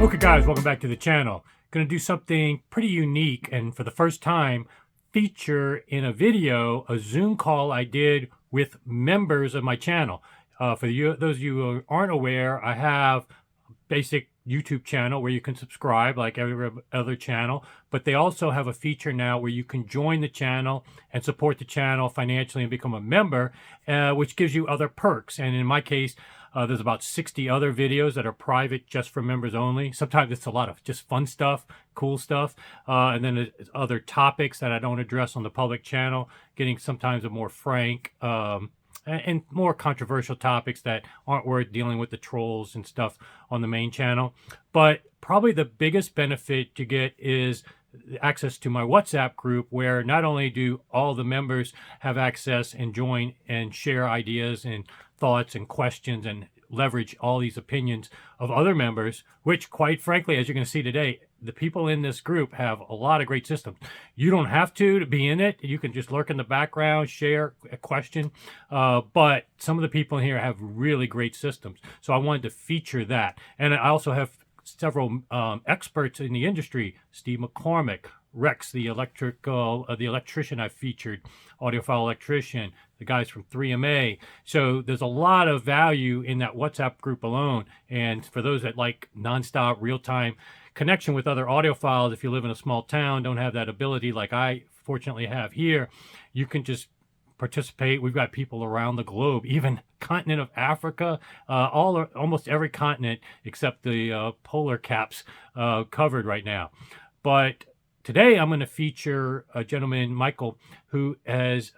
Okay guys, welcome back to the channel. Going to do something pretty unique and for the first time feature in a video a Zoom call I did with members of my channel. For those of you who aren't aware, I have a basic YouTube channel where you can subscribe like every other channel, but they also have a feature now where you can join the channel and support the channel financially and become a member, which gives you other perks. And in my case, there's about 60 other videos that are private just for members only. Sometimes it's a lot of just fun stuff, cool stuff. And then there's other topics that I don't address on the public channel, getting sometimes a more frank and more controversial topics that aren't worth dealing with the trolls and stuff on the main channel. But probably the biggest benefit you get is access to my WhatsApp group, where not only do all the members have access and join and share ideas and thoughts and questions and leverage all these opinions of other members, which quite frankly, as you're going to see today, the people in this group have a lot of great systems. You don't have to be in it. You can just lurk in the background, share a question. But some of the people in here have really great systems. So I wanted to feature that. And I also have several experts in the industry, Steve McCormick, Rex, the electrician I featured, audiophile electrician, the guys from 3MA. So there's a lot of value in that WhatsApp group alone. And for those that like nonstop, real-time connection with other audiophiles, if you live in a small town, don't have that ability like I fortunately have here, you can just participate. We've got people around the globe, even continent of Africa, almost every continent except the polar caps covered right now. But today I'm going to feature a gentleman, Michael, who has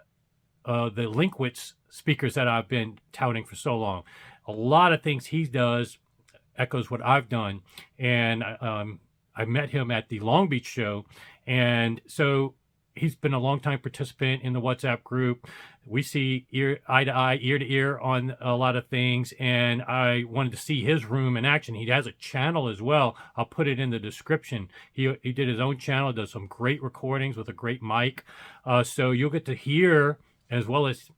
the Linkwitz speakers that I've been touting for so long. A lot of things he does echoes what I've done. And I met him at the Long Beach show. And so he's been a longtime participant in the WhatsApp group. We see eye to eye, ear to ear on a lot of things. And I wanted to see his room in action. He has a channel as well. I'll put it in the description. He did his own channel, does some great recordings with a great mic. So you'll get to hear, as well as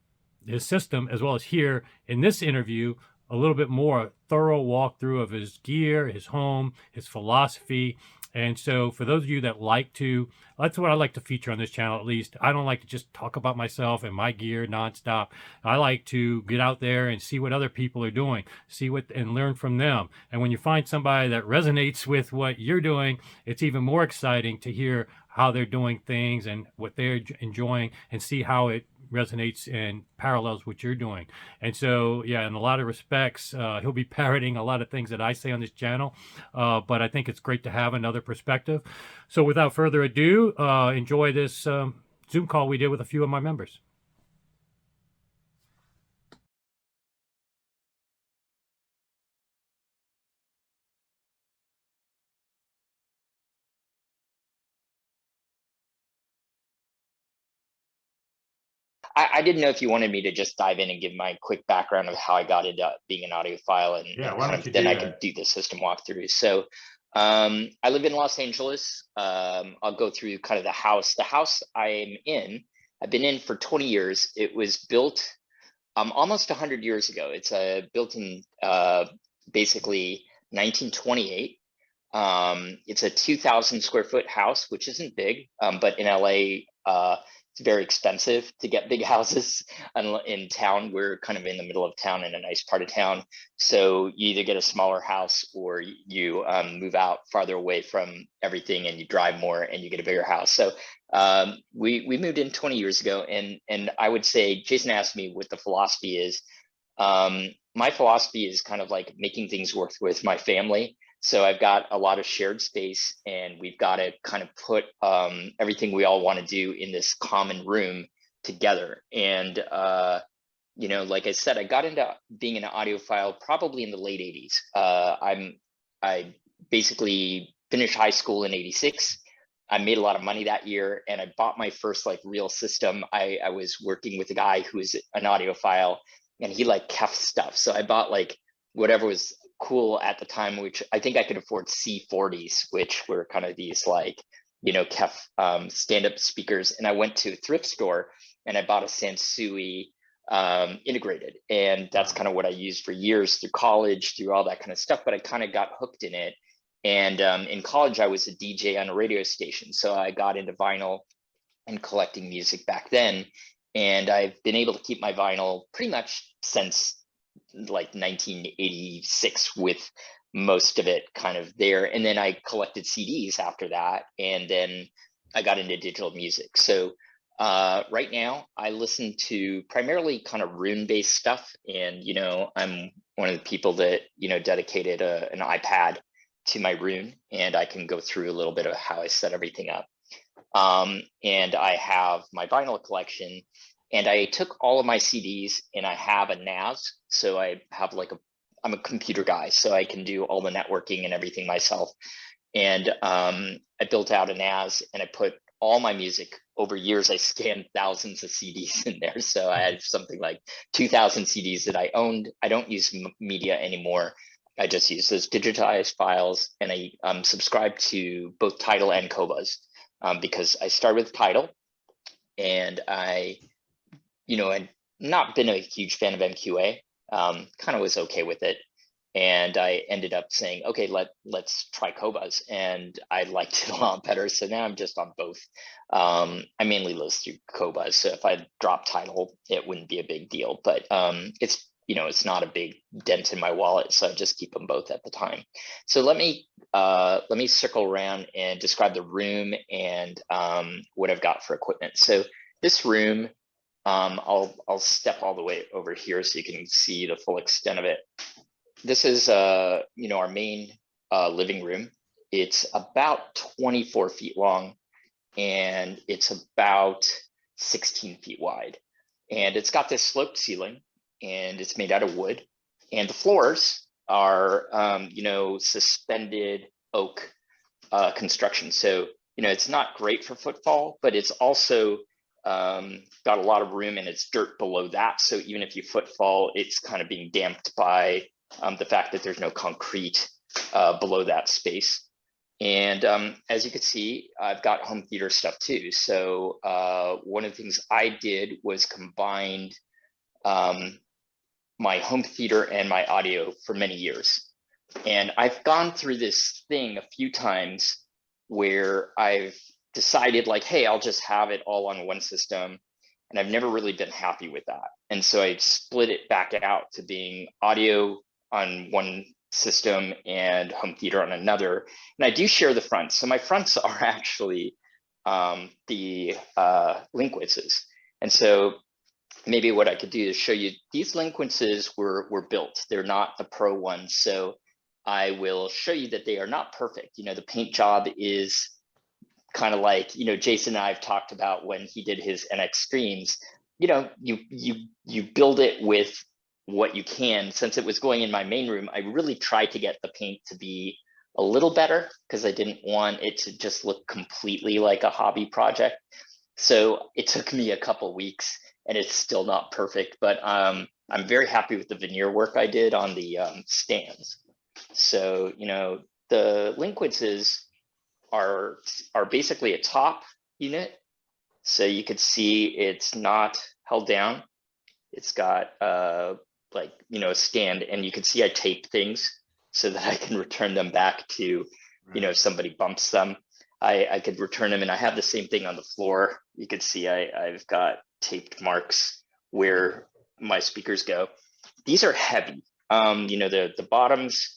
his system, as well as hear in this interview, a little bit more thorough walkthrough of his gear, his home, his philosophy. And so for those of you that like to, that's what I like to feature on this channel, at least. I don't like to just talk about myself and my gear nonstop. I like to get out there and see what other people are doing, see what, and learn from them. And when you find somebody that resonates with what you're doing, it's even more exciting to hear how they're doing things and what they're enjoying, and see how it resonates and parallels what you're doing. And so, yeah, in a lot of respects, he'll be parroting a lot of things that I say on this channel, but I think it's great to have another perspective. So without further ado, enjoy this Zoom call we did with a few of my members. I didn't know if you wanted me to just dive in and give my quick background of how I got into being an audiophile, and, Yeah, and why kind don't of you then do I that? can do the system walkthrough. So I live in Los Angeles. I'll go through kind of the house. The house I'm in, I've been in for 20 years. It was built almost 100 years ago. It's built in basically 1928. It's a 2,000 square foot house, which isn't big, but in LA, it's very expensive to get big houses in town. We're kind of in the middle of town, in a nice part of town. So you either get a smaller house, or you move out farther away from everything and you drive more and you get a bigger house. So we moved in 20 years ago, and I would say, Jason asked me what the philosophy is. My philosophy is kind of like making things work with my family. So I've got a lot of shared space, and we've got to kind of put everything we all want to do in this common room together. And, like I said, I got into being an audiophile probably in the late 80s. I basically finished high school in 86. I made a lot of money that year, and I bought my first like real system. I was working with a guy who is an audiophile, and he like Kef stuff. So I bought like whatever was cool at the time, which I think I could afford C40s, which were kind of these like, Kef stand-up speakers. And I went to a thrift store and I bought a Sansui integrated. And that's kind of what I used for years through college, through all that kind of stuff. But I kind of got hooked in it. And in college, I was a DJ on a radio station. So I got into vinyl and collecting music back then. And I've been able to keep my vinyl pretty much since like 1986, with most of it kind of there. And then I collected CDs after that. And then I got into digital music. So right now I listen to primarily kind of rune-based stuff. And, I'm one of the people that, dedicated an iPad to my rune, and I can go through a little bit of how I set everything up. And I have my vinyl collection, and I took all of my CDs and I have a NAS. So I have I'm a computer guy, so I can do all the networking and everything myself. And I built out a NAS and I put all my music. Over years, I scanned thousands of CDs in there. So I had something like 2,000 CDs that I owned. I don't use media anymore. I just use those digitized files, and I subscribe to both Tidal and Qobuz because I started with Tidal, and I'd not been a huge fan of MQA, kind of was okay with it. And I ended up saying, okay, let's try Qobuz, and I liked it a lot better. So now I'm just on both. I mainly listen through Qobuz, so if I drop Tidal, it wouldn't be a big deal. But it's not a big dent in my wallet, so I just keep them both at the time. So let me circle around and describe the room and what I've got for equipment. So this room, I'll step all the way over here so you can see the full extent of it. This is our main living room. It's about 24 feet long, and it's about 16 feet wide. And it's got this sloped ceiling, and it's made out of wood. And the floors are, suspended oak construction. So, it's not great for footfall, but it's also got a lot of room, and it's dirt below that. So even if you footfall, it's kind of being damped by the fact that there's no concrete below that space. And as you can see, I've got home theater stuff too. So one of the things I did was combined my home theater and my audio for many years. And I've gone through this thing a few times where I've decided like, hey, I'll just have it all on one system. And I've never really been happy with that. And so I split it back out to being audio on one system and home theater on another. And I do share the fronts. So my fronts are actually the Linkwitzes. And so maybe what I could do is show you, these Linkwitzes were built. They're not the pro ones. So I will show you that they are not perfect. The paint job is kind of like, Jason and I have talked about when he did his NX streams. You build it with what you can. Since it was going in my main room, I really tried to get the paint to be a little better because I didn't want it to just look completely like a hobby project. So it took me a couple weeks, and it's still not perfect, but I'm very happy with the veneer work I did on the stands. So, the Linkwitzes are basically a top unit. So you could see it's not held down. It's got a stand, and you can see I tape things so that I can return them back to, if somebody bumps them, I could return them. And I have the same thing on the floor. You can see I've got taped marks where my speakers go. These are heavy. The bottoms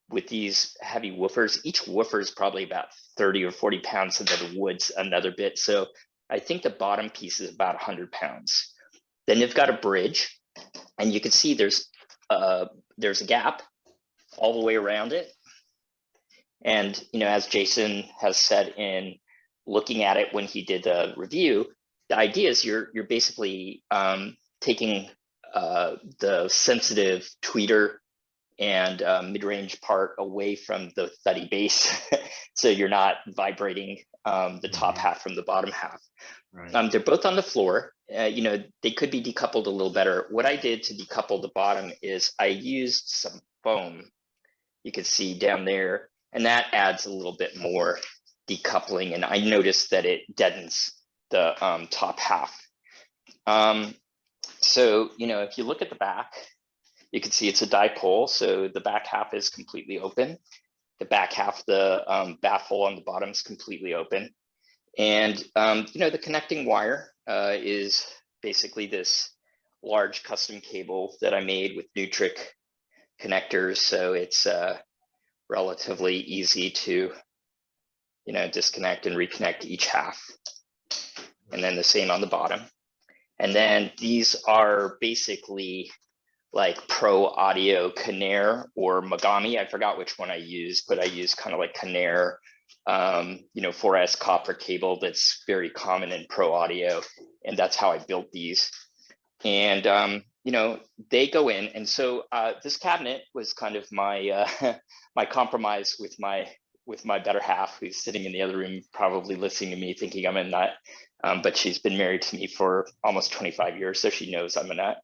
with these heavy woofers, each woofer is probably about 30 or 40 pounds, and then the wood's another bit. So I think the bottom piece is about 100 pounds. Then you've got a bridge, and you can see there's a gap all the way around it. And, as Jason has said in looking at it when he did the review, the idea is you're basically taking the sensitive tweeter and mid-range part away from the thuddy bass. So you're not vibrating the top half from the bottom half. Right. They're both on the floor. They could be decoupled a little better. What I did to decouple the bottom is I used some foam. You can see down there, and that adds a little bit more decoupling. And I noticed that it deadens the top half. So, if you look at the back, you can see it's a dipole. So the back half is completely open. The back half of the baffle on the bottom is completely open. And, you know, the connecting wire is basically this large custom cable that I made with Nutric connectors. So it's relatively easy to, you know, disconnect and reconnect each half. And then the same on the bottom. And then these are basically like Pro Audio Canair or Megami. I forgot which one I used, but I used kind of like Canair, you know, 4S copper cable that's very common in Pro Audio. And that's how I built these. And, you know, they go in. And so this cabinet was kind of my, my compromise with my better half, who's sitting in the other room, probably listening to me thinking I'm a nut. But she's been married to me for almost 25 years, so she knows I'm a nut.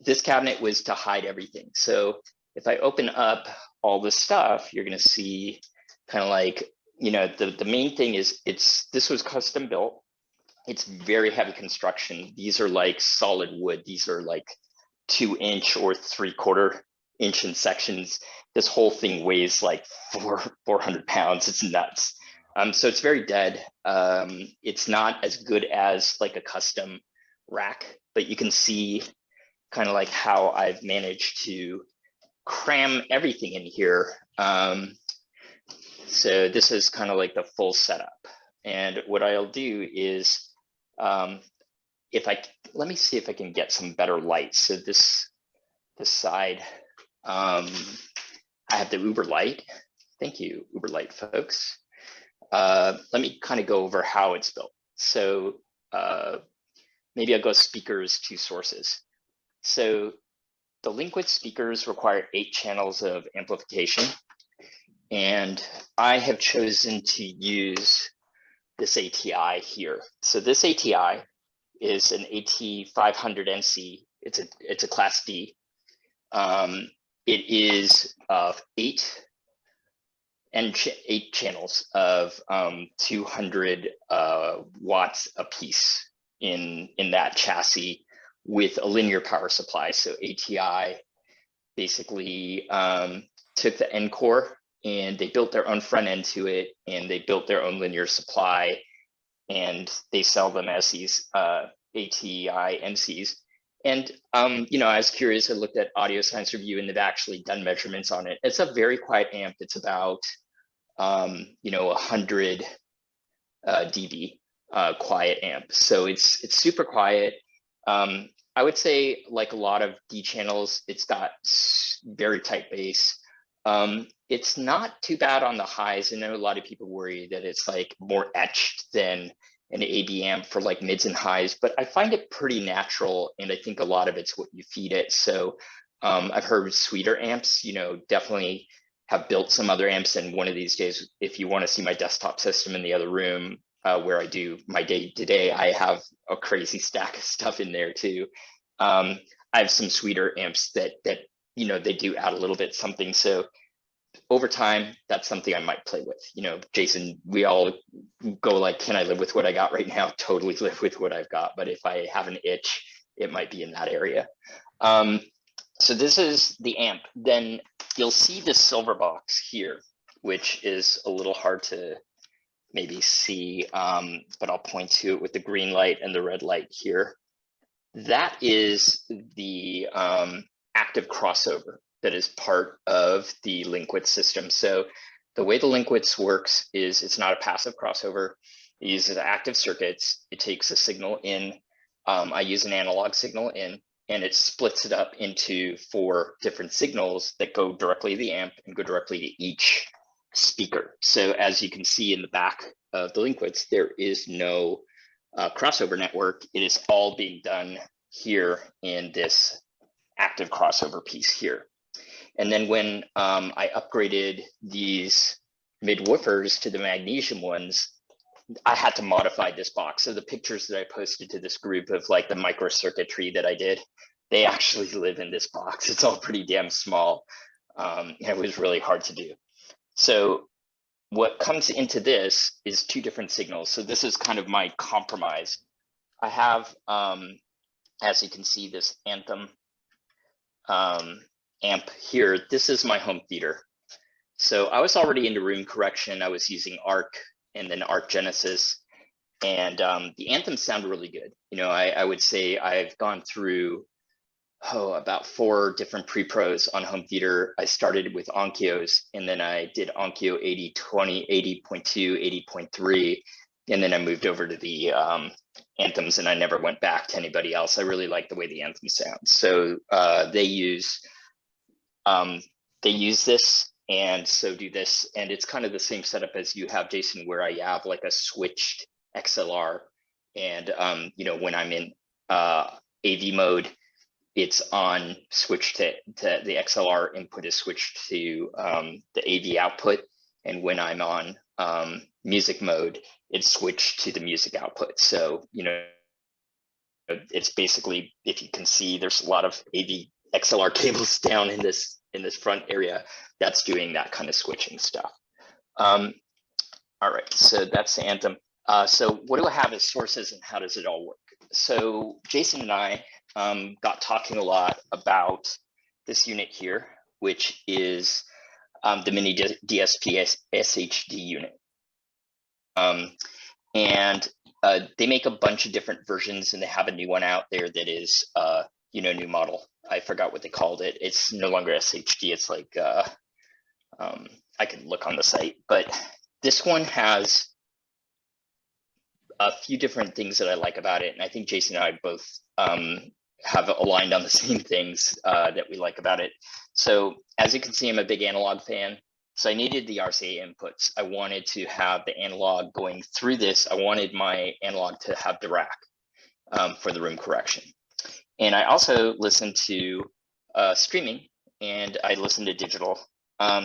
This cabinet was to hide everything. So if I open up all this stuff, you're going to see kind of like, you know, the main thing is this was custom built. It's very heavy construction. These are like solid wood. These are like 2-inch or 3/4 inch in sections. This whole thing weighs like 400 pounds. It's nuts. So it's very dead. It's not as good as like a custom rack, but you can see kind of like how I've managed to cram everything in here. So this is kind of like the full setup. And what I'll do is, let me see if I can get some better light. So this side, I have the Uberlight. Thank you, Uberlight folks. Let me kind of go over how it's built. So maybe I'll go speakers to sources. So the Linkwitz speakers require 8 channels of amplification. And I have chosen to use this ATI here. So this ATI is an AT500NC. It's a class D. It is 8 channels of 200 watts a piece in that chassis with a linear power supply. So ATI basically took the end core and they built their own front end to it, and they built their own linear supply, and they sell them as these ATI NCs. And you know, I was curious. I looked at Audio Science Review, and they've actually done measurements on it. It's a very quiet amp. It's about you know, 100 dB quiet amp. So it's super quiet. I would say, like a lot of D channels, it's got very tight bass. It's not too bad on the highs. I know a lot of people worry that it's like more etched than an AB amp for like mids and highs, but I find it pretty natural, and I think a lot of it's what you feed it. So I've heard sweeter amps, you know, definitely have built some other amps, and one of these days, if you want to see my desktop system in the other room where I do my day-to-day, I have a crazy stack of stuff in there too. I have some sweeter amps that you know, they do add a little bit something. So over time, that's something I might play with. You know, Jason, we all go like, can I live with what I got right now? Totally live with what I've got. But if I have an itch, it might be in that area. So this is the amp. Then you'll see this silver box here, which is a little hard to maybe see, but I'll point to it with the green light and the red light here. That is the active crossover that is part of the Linkwitz system. So the way the Linkwitz works is it's not a passive crossover. It uses active circuits. It takes a signal in. I use an analog signal in, and it splits it up into 4 different signals that go directly to the amp and go directly to each speaker. So as you can see in the back of the Linkwitz, there is no crossover network. It is all being done here in this active crossover piece here. And then when I upgraded these mid-woofers to the magnesium ones, I had to modify this box. So the pictures that I posted to this group of like the microcircuitry that I did, they actually live in this box. It's all pretty damn small. And it was really hard to do. So what comes into this is 2 different signals. So this is kind of my compromise. I have, as you can see, this Anthem amp here. This is my home theater. So I was already into room correction. I was using Arc and then Arc Genesis, and the anthems sound really good. You know, I would say I've gone through about 4 different pre-pros on home theater. I started with Onkyos, and then I did Onkyo 8020, 80.2, 80.3, and then I moved over to the anthems, and I never went back to anybody else. I really like the way the anthem sounds. So they use this, and so do this, and it's kind of the same setup as you have, Jason, where I have like a switched XLR, and you know, when I'm in AV mode, it's on switched to the XLR input is switched to the AV output, and when I'm on music mode, it's switched to the music output. So, you know, it's basically, if you can see, there's a lot of AV XLR cables down in this front area that's doing that kind of switching stuff. All right, so that's the anthem. So what do I have as sources, and how does it all work? So Jason and I got talking a lot about this unit here, which is the MiniDSP SHD unit. And they make a bunch of different versions, and they have a new one out there that is, you know, new model. I forgot what they called it. It's no longer SHD. It's like, I could look on the site, but this one has a few different things that I like about it. And I think Jason and I both have aligned on the same things that we like about it. So as you can see, I'm a big analog fan. So I needed the RCA inputs. I wanted to have the analog going through this. I wanted my analog to have the rack for the room correction. And I also listened to streaming, and I listened to digital.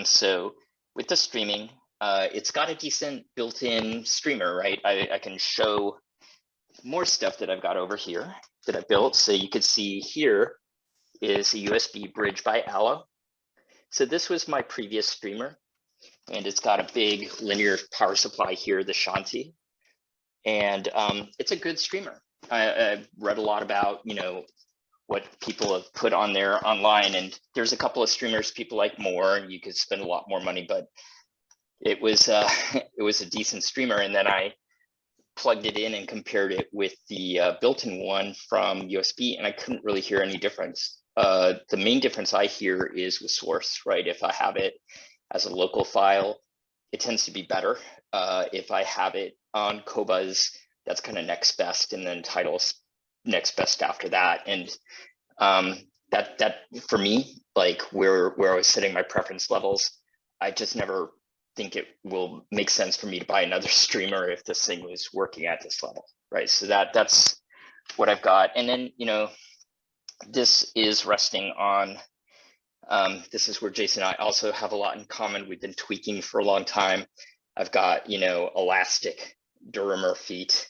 So with the streaming, it's got a decent built-in streamer, right? I can show more stuff that I've got over here that I built. So you could see here is a USB bridge by Allo. So this was my previous streamer, and it's got a big linear power supply here, the Shanti, and it's a good streamer. I've read a lot about, you know, what people have put on there online, and there's a couple of streamers people like more, and you could spend a lot more money, but it was a decent streamer. And then I plugged it in and compared it with the built-in one from USB, and I couldn't really hear any difference. The main difference I hear is with source, right? If I have it as a local file, it tends to be better. If I have it on Qobuz, that's kind of next best, and then Tidal's next best after that. And that for me, like where I was setting my preference levels, I just never think it will make sense for me to buy another streamer if this thing was working at this level, right? So that's what I've got. And then, you know, this is resting on, this is where Jason and I also have a lot in common. We've been tweaking for a long time. I've got, you know, elastic Duramer feet,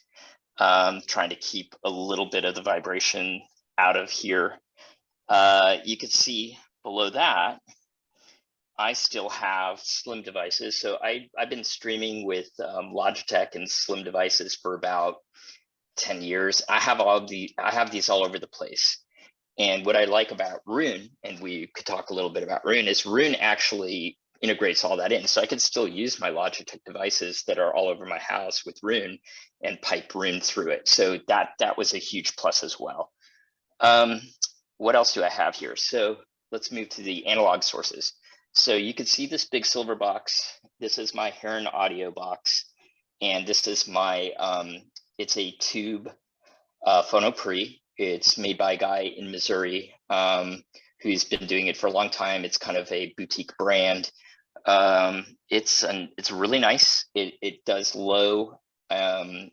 trying to keep a little bit of the vibration out of here. You could see below that, I still have slim devices. So I've been streaming with Logitech and slim devices for about 10 years. I have these all over the place. And what I like about Roon, and we could talk a little bit about Roon, is Roon actually integrates all that in. So I could still use my Logitech devices that are all over my house with Roon and pipe Roon through it. So that was a huge plus as well. What else do I have here? So let's move to the analog sources. So you can see this big silver box. This is my Heron audio box. And this is my, it's a tube phono pre. It's made by a guy in Missouri who's been doing it for a long time. It's kind of a boutique brand. It's really nice. It does low MCs,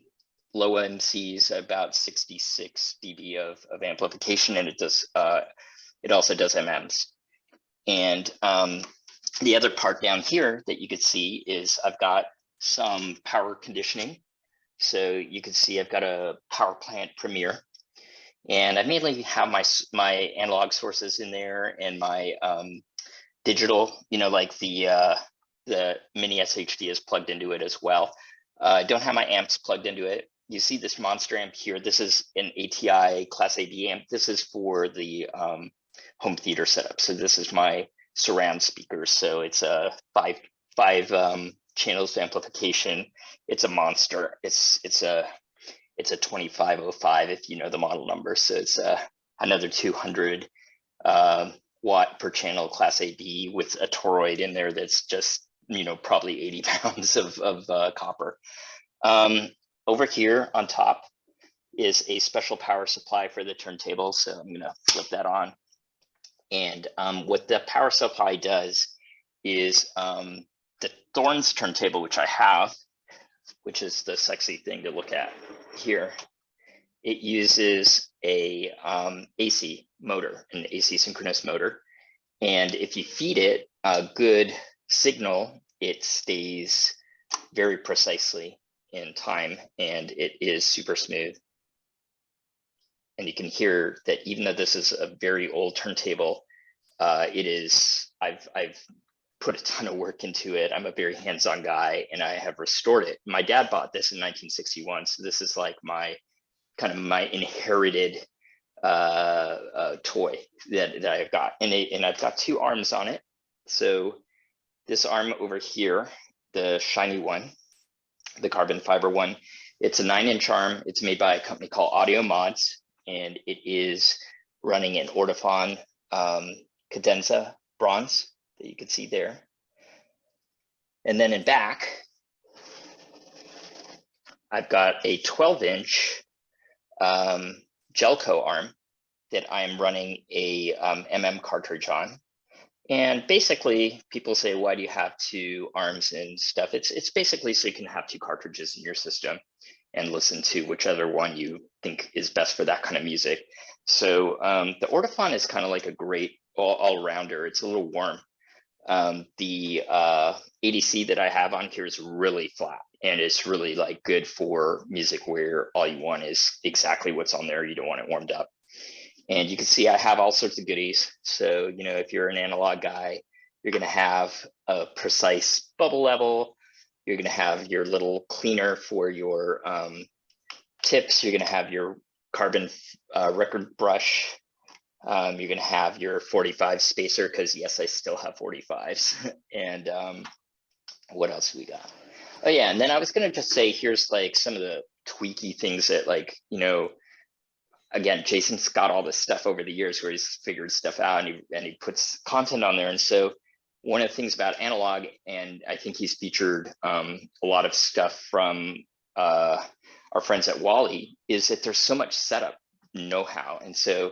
about 66 dB of amplification, and it also does MMs. And the other part down here that you could see is I've got some power conditioning. So you can see I've got a power plant Premier, and I mainly have my analog sources in there and my digital, you know, like the Mini SHD is plugged into it as well. I don't have my amps plugged into it. You see this monster amp here. This is an ATI Class AB amp. This is for the home theater setup. So this is my surround speakers. So it's a five channels of amplification. It's a monster. It's a 2505 if you know the model number. So it's another 200 watt per channel class AB with a toroid in there that's just, you know, probably 80 pounds of copper. Over here on top is a special power supply for the turntable. So I'm gonna flip that on. And what the power supply does is the Thorns turntable, which I have, which is the sexy thing to look at here, it uses a AC motor, an AC synchronous motor. And if you feed it a good signal, it stays very precisely in time, and it is super smooth. And you can hear that even though this is a very old turntable, I've put a ton of work into it. I'm a very hands-on guy, and I have restored it. My dad bought this in 1961, so this is like my kind of my inherited toy that I've got, and I've got two arms on it. So this arm over here, the shiny one, the carbon fiber one, it's a 9-inch arm. It's made by a company called Audio Mods, and it is running an Ortophon cadenza bronze that you can see there. And then in back, I've got a 12-inch Gelco arm that I'm running a MM cartridge on. And basically, people say, why do you have two arms and stuff? It's basically so you can have two cartridges in your system and listen to whichever one you think is best for that kind of music. So the Ortophon is kind of like a great all-rounder. It's a little warm. The ADC that I have on here is really flat, and it's really like good for music where all you want is exactly what's on there. You don't want it warmed up. And you can see I have all sorts of goodies. So, you know, if you're an analog guy, you're going to have a precise bubble level. You're going to have your little cleaner for your tips. You're going to have your carbon record brush. You're going to have your 45 spacer, because yes, I still have 45s. And what else we got? Oh yeah, and then I was going to just say, here's like some of the tweaky things that, like, you know, again, Jason's got all this stuff over the years where he's figured stuff out, and he puts content on there. And so one of the things about analog, and I think he's featured a lot of stuff from our friends at Wally, is that there's so much setup know-how. And so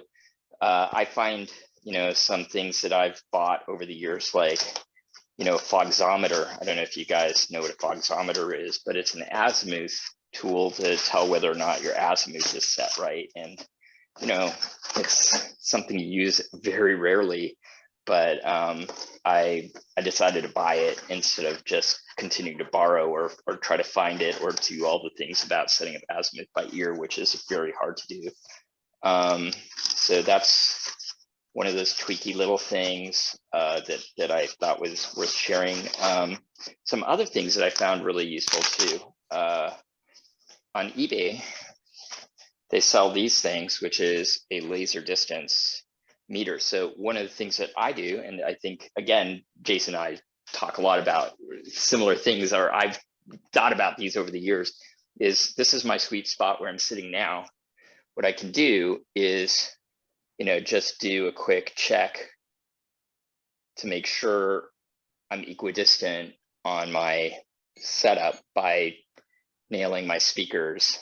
I find, you know, some things that I've bought over the years, like, you know, fogzometer. I don't know if you guys know what a fogzometer is, but it's an azimuth tool to tell whether or not your azimuth is set right. And, you know, it's something you use very rarely, but I decided to buy it instead of just continuing to borrow or try to find it or do all the things about setting up azimuth by ear, which is very hard to do. So that's one of those tweaky little things that I thought was worth sharing. Some other things that I found really useful too. On eBay, they sell these things, which is a laser distance meter. So one of the things that I do, and I think, again, Jason and I talk a lot about similar things, or I've thought about these over the years, is this is my sweet spot where I'm sitting now. What I can do is, you know, just do a quick check to make sure I'm equidistant on my setup by nailing my speakers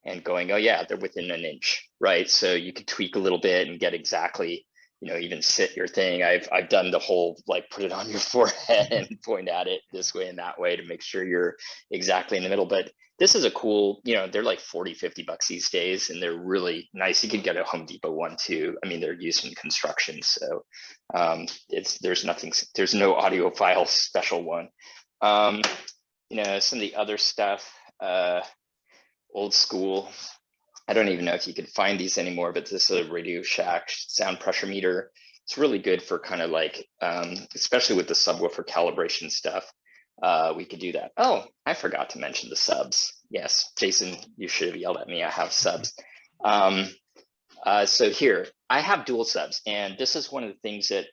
and going, oh yeah, they're within an inch, right? So you could tweak a little bit and get exactly, you know, even sit your thing. I've done the whole, like, put it on your forehead and point at it this way and that way to make sure you're exactly in the middle. But this is a cool, you know, they're like 40, 50 bucks these days, and they're really nice. You could get a Home Depot one too. I mean, they're used in construction. So there's no audiophile special one. You know, some of the other stuff, old school, I don't even know if you could find these anymore, but this is a Radio Shack sound pressure meter. It's really good for kind of like, especially with the subwoofer calibration stuff. We could do that. Oh, I forgot to mention the subs. Yes, Jason, you should have yelled at me. I have subs. So here, I have dual subs, and this is one of the things that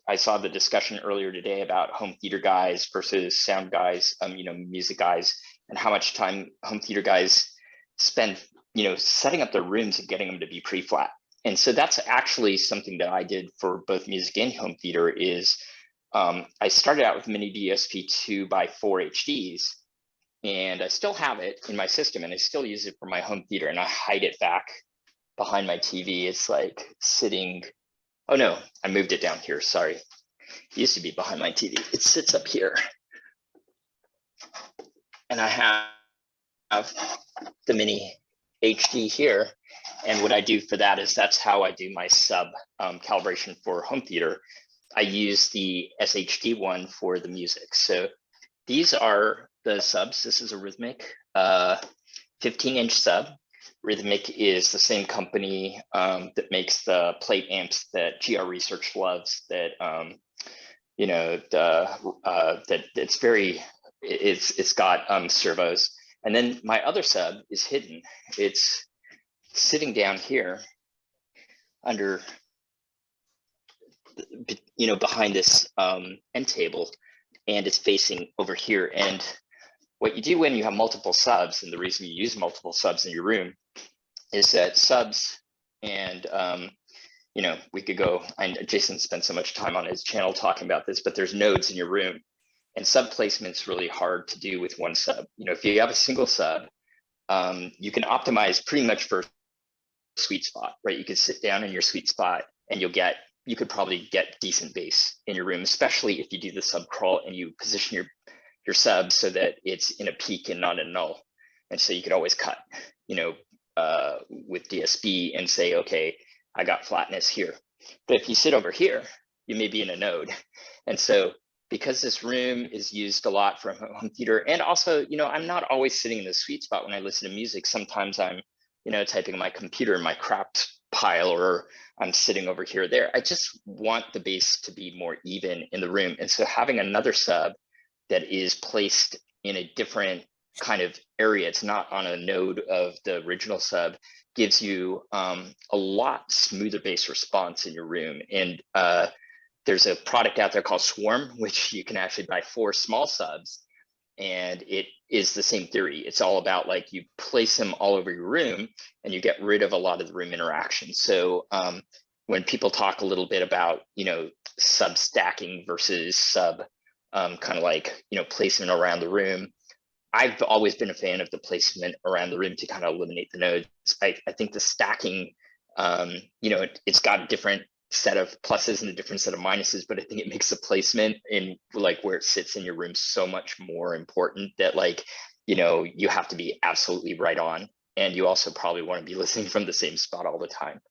I saw the discussion earlier today about home theater guys versus sound guys, music guys, and how much time home theater guys spend, setting up their rooms and getting them to be pretty flat. And so that's actually something that I did for both music and home theater is I started out with MiniDSP 2x4 HDs, and I still have it in my system, and I still use it for my home theater, and I hide it back behind my TV. It's like sitting, oh no, I moved it down here, sorry. It used to be behind my TV. It sits up here. And I have the Mini HD here. And what I do for that is that's how I do my sub calibration for home theater. I use the SHD one for the music. So these are the subs. This is a Rhythmic 15-inch sub. Rhythmic is the same company that makes the plate amps that GR Research loves. That that it's got servos. And then my other sub is hidden. It's sitting down here under, behind this end table, and it's facing over here. And what you do when you have multiple subs, and the reason you use multiple subs in your room, is that subs and we could go, Jason spent so much time on his channel talking about this, but there's nodes in your room, and sub placement's really hard to do with one sub. If you have a single sub, you can optimize pretty much for sweet spot, right? You could sit down in your sweet spot and you could probably get decent bass in your room, especially if you do the sub crawl and you position your sub so that it's in a peak and not a null. And so you could always cut, with DSP and say, okay, I got flatness here. But if you sit over here, you may be in a node. And so because this room is used a lot for home theater, and also, I'm not always sitting in the sweet spot when I listen to music. Sometimes I'm, typing on my computer in my cropped pile, or I'm sitting over here or there. I just want the bass to be more even in the room. And so having another sub that is placed in a different kind of area, it's not on a node of the original sub, gives you a lot smoother bass response in your room. And there's a product out there called Swarm, which you can actually buy 4 small subs, and it is the same theory. It's all about like you place them all over your room and you get rid of a lot of the room interaction. So when people talk a little bit about, sub stacking versus sub kind of like, placement around the room, I've always been a fan of the placement around the room to kind of eliminate the nodes. I think the stacking, it's got a different set of pluses and a different set of minuses, but I think it makes the placement in like where it sits in your room so much more important that like, you have to be absolutely right on. And you also probably want to be listening from the same spot all the time.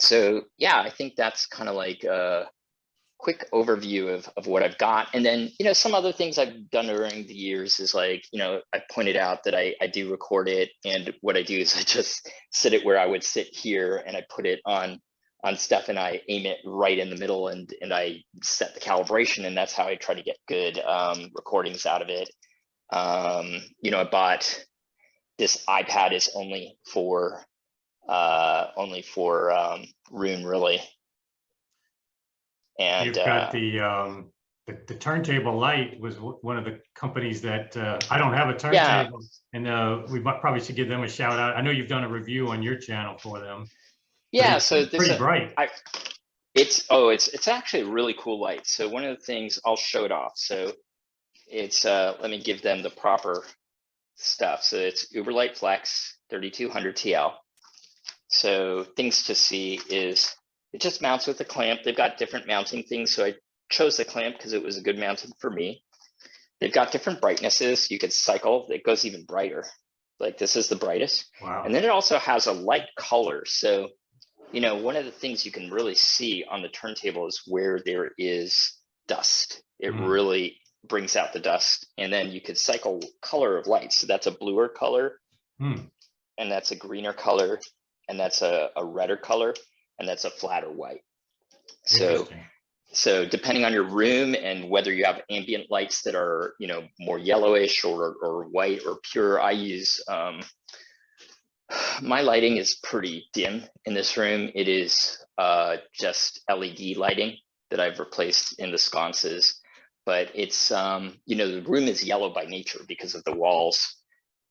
So yeah, I think that's kind of like a quick overview of what I've got. And then, some other things I've done during the years is like, I pointed out that I do record it. And what I do is I just sit it where I would sit here, and I put it on stuff, and I aim it right in the middle, and I set the calibration, and that's how I try to get good recordings out of it. I bought this iPad is only for Roon, really. And you've got the Turntable Light was one of the companies that I don't have a turntable, and we probably should give them a shout out. I know you've done a review on your channel for them. Yeah, so it's pretty bright. It's actually a really cool light. So one of the things, I'll show it off. So it's let me give them the proper stuff. So it's Uberlight Flex 3200 TL. So things to see is it just mounts with a clamp. They've got different mounting things. So I chose the clamp because it was a good mounting for me. They've got different brightnesses. You could cycle. It goes even brighter. Like this is the brightest. Wow. And then it also has a light color. So one of the things you can really see on the turntable is where there is dust. It really brings out the dust. And then you could cycle color of light. So that's a bluer color, and that's a greener color, and that's a redder color, and that's a flatter white. So depending on your room and whether you have ambient lights that are, more yellowish or white or pure, I use My lighting is pretty dim in this room. It is just LED lighting that I've replaced in the sconces, but it's the room is yellow by nature because of the walls,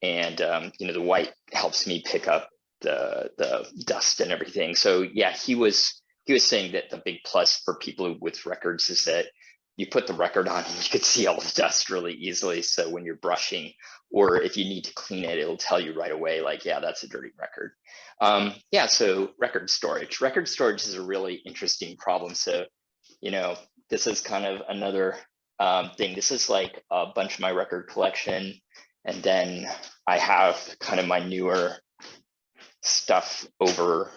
and the white helps me pick up the dust and everything. So yeah, he was saying that the big plus for people with records is that you put the record on and you could see all the dust really easily. So when you're brushing, or if you need to clean it, it'll tell you right away, like, yeah, that's a dirty record. Yeah, so record storage. Record storage is a really interesting problem. So, this is kind of another thing. This is like a bunch of my record collection. And then I have kind of my newer stuff over,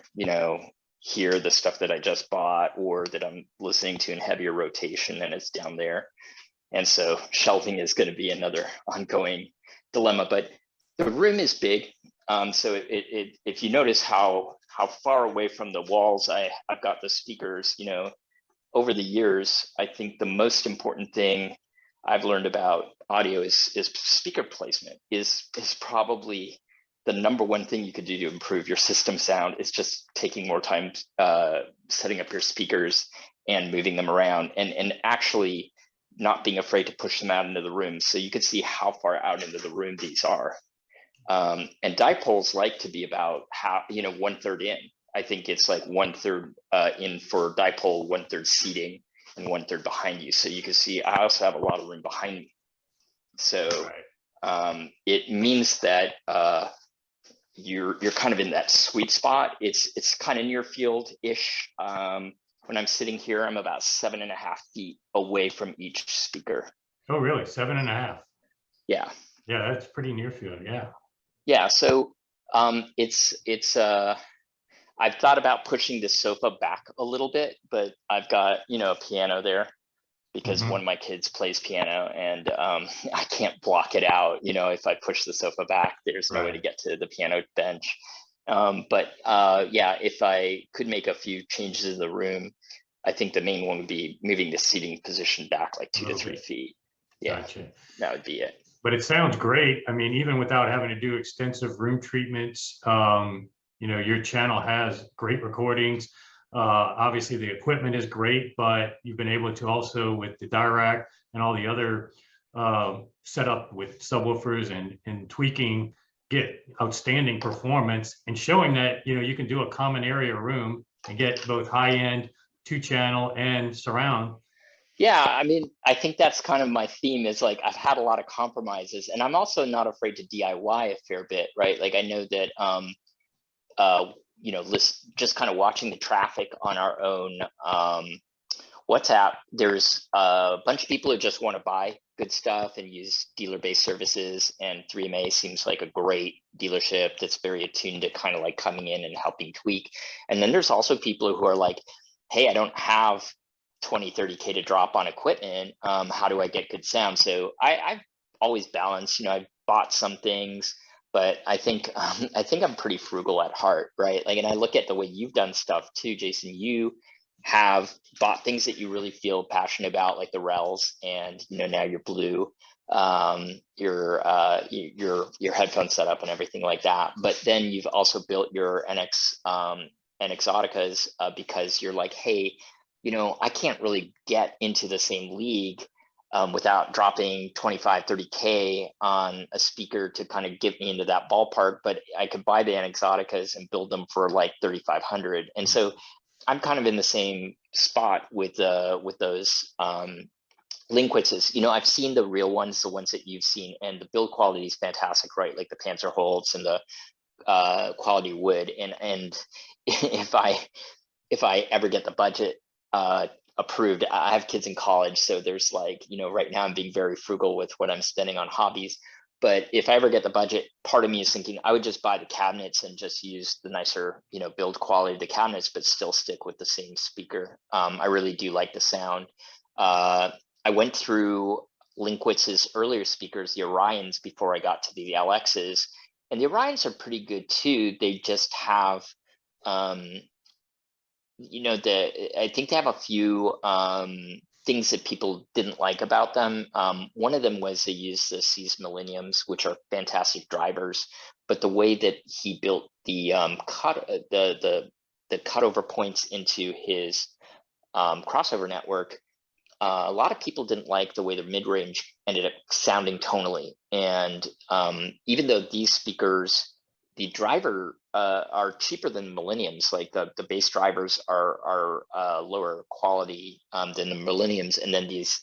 here, the stuff that I just bought or that I'm listening to in heavier rotation, and it's down there. And so shelving is going to be another ongoing dilemma, but the room is big. So if you notice how far away from the walls I've got the speakers, over the years, I think the most important thing I've learned about audio is speaker placement is probably the number one thing you could do to improve your system sound. Is just taking more time setting up your speakers and moving them around, and actually not being afraid to push them out into the room. So you could see how far out into the room these are. And dipoles like to be about half, 1/3 in. I think it's like 1/3 in for dipole, 1/3 seating, and 1/3 behind you. So you can see I also have a lot of room behind me. So it means that you're kind of in that sweet spot. It's kind of near field-ish. When I'm sitting here, I'm about 7.5 feet away from each speaker. Oh, really? 7.5? Yeah. Yeah, that's pretty near field. Yeah. Yeah. So I've thought about pushing the sofa back a little bit, but I've got, a piano there because one of my kids plays piano, and I can't block it out. If I push the sofa back, there's no way to get to the piano bench. But yeah, if I could make a few changes in the room, I think the main one would be moving the seating position back like 2 to 3 feet. Yeah, gotcha. That would be it. But it sounds great. I mean, even without having to do extensive room treatments, your channel has great recordings. Obviously, the equipment is great, but you've been able to also, with the Dirac and all the other setup with subwoofers and tweaking, get outstanding performance, and showing that you can do a common area room and get both high-end 2-channel and surround. Yeah, I mean, I think that's kind of my theme, is like I've had a lot of compromises, and I'm also not afraid to DIY a fair bit, right? Like I know that just kind of watching the traffic on our own WhatsApp, there's a bunch of people who just want to buy good stuff and use dealer-based services, and 3MA seems like a great dealership that's very attuned to kind of like coming in and helping tweak. And then there's also people who are like, hey, I don't have 20-30K to drop on equipment. How do I get good sound? So I've always balanced, I've bought some things, but I think I'm pretty frugal at heart, right? Like, and I look at the way you've done stuff too, Jason. You have bought things that you really feel passionate about, like the Rels, and now your Blue, your headphone setup and everything like that. But then you've also built your NX Audicas because you're like, hey, I can't really get into the same league without dropping 25-30K on a speaker to kind of get me into that ballpark. But I could buy the NX Audicas and build them for like 3,500. And so I'm kind of in the same spot with those Linkwitzes. I've seen the real ones, the ones that you've seen, and the build quality is fantastic, right? Like the Panzerholz and the quality wood. And if I ever get the budget approved, I have kids in college, so there's like, right now I'm being very frugal with what I'm spending on hobbies. But if I ever get the budget, part of me is thinking I would just buy the cabinets and just use the nicer, build quality of the cabinets, but still stick with the same speaker. I really do like the sound. I went through Linkwitz's earlier speakers, the Orions, before I got to the LXs, and the Orions are pretty good too. They just have, I think they have a few things that people didn't like about them. One of them was they used these Millenniums, which are fantastic drivers, but the way that he built the the cutover points into his crossover network, a lot of people didn't like the way the mid-range ended up sounding tonally. And even though these speakers, the driver are cheaper than Millenniums, like the bass drivers are lower quality than the Millenniums, and then these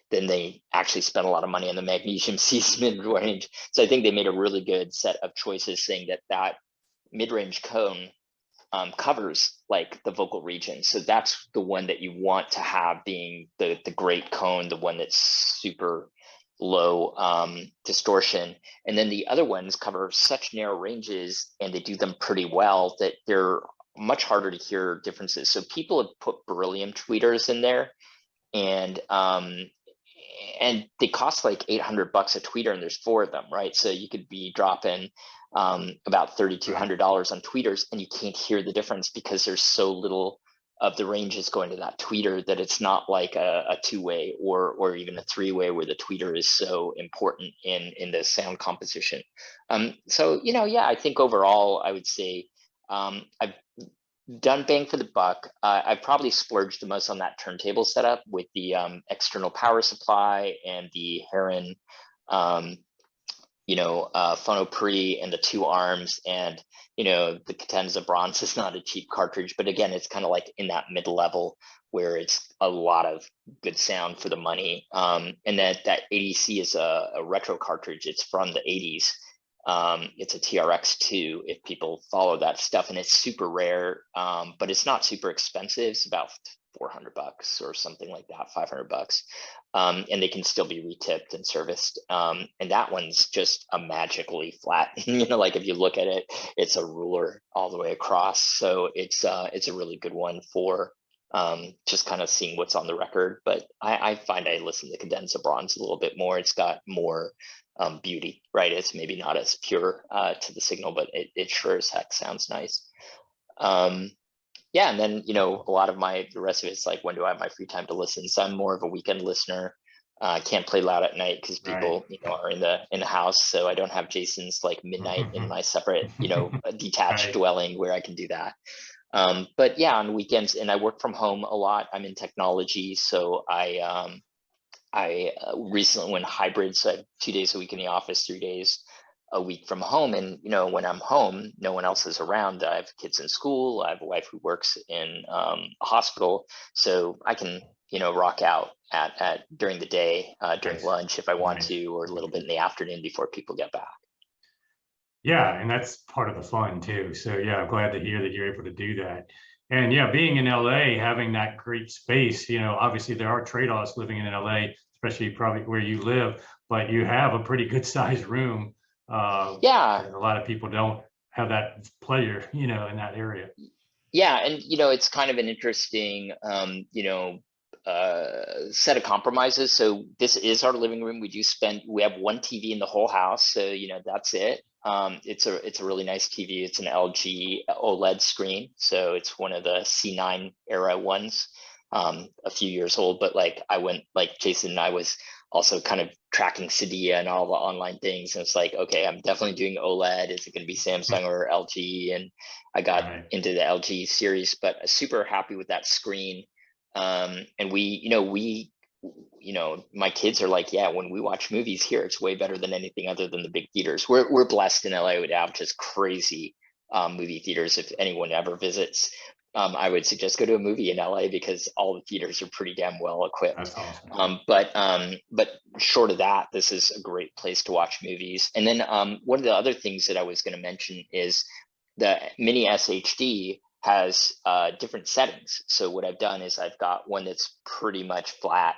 then they actually spent a lot of money on the Magnesium C's mid-range. So I think they made a really good set of choices, saying that that mid-range cone covers like the vocal region. So that's the one that you want to have, being the great cone, the one that's super low distortion. And then the other ones cover such narrow ranges, and they do them pretty well, that they're much harder to hear differences. So people have put beryllium tweeters in there, and they cost like $800 a tweeter, and there's 4 of them, right? So you could be dropping about $3,200 on tweeters, and you can't hear the difference because there's so little of the ranges going to that tweeter, that it's not like a 2-way or even a 3-way, where the tweeter is so important in the sound composition. So, you know, yeah, I think overall I would say I've done bang for the buck. I've probably splurged the most on that turntable setup with the external power supply and the Heron phono pre and the 2 arms. And the Cadenza Bronze is not a cheap cartridge, but again, it's kind of like in that mid-level where it's a lot of good sound for the money. And that ADC is a retro cartridge. It's from the 80s. It's a TRX2 if people follow that stuff, and it's super rare, but it's not super expensive. It's about $400 or something like that, $500. And they can still be retipped and serviced. And that one's just a magically flat, like if you look at it, it's a ruler all the way across. So it's a really good one for just kind of seeing what's on the record. But I find I listen to Cadenza Bronze a little bit more. It's got more beauty, right? It's maybe not as pure to the signal, but it sure as heck sounds nice. Yeah, and then a lot of the rest of it's like, when do I have my free time to listen? So I'm more of a weekend listener. I can't play loud at night because people are in the house, so I don't have Jason's like midnight in my separate detached Right. dwelling where I can do that. But yeah, on weekends, and I work from home a lot. I'm in technology, so I recently went hybrid, so I have 2 days a week in the office, 3 days a week from home. And when I'm home, no one else is around. I have kids in school. I have a wife who works in a hospital, so I can rock out at during the day, during lunch if I want to, or a little bit in the afternoon before people get back. Yeah, and that's part of the fun too. So yeah, I'm glad to hear that you're able to do that. And yeah, being in LA, having that great space, obviously there are trade-offs living in LA, especially probably where you live, but you have a pretty good sized room. Yeah. And a lot of people don't have that pleasure, in that area. Yeah, and it's kind of an interesting set of compromises. So this is our living room. We have 1 TV in the whole house, so that's it. It's a really nice TV. It's an LG OLED screen, so it's one of the C9 era ones, a few years old. But like Jason and I was also kind of tracking Cydia and all the online things, and it's like, okay, I'm definitely doing OLED. Is it going to be Samsung or LG? And I got into the LG series, but super happy with that screen. And my kids are like, yeah, when we watch movies here, it's way better than anything other than the big theaters. We're blessed in LA to have just crazy movie theaters. If anyone ever visits, I would suggest go to a movie in LA because all the theaters are pretty damn well equipped. That's awesome. But short of that, this is a great place to watch movies. And then one of the other things that I was going to mention is the Mini SHD has different settings. So what I've done is I've got one that's pretty much flat,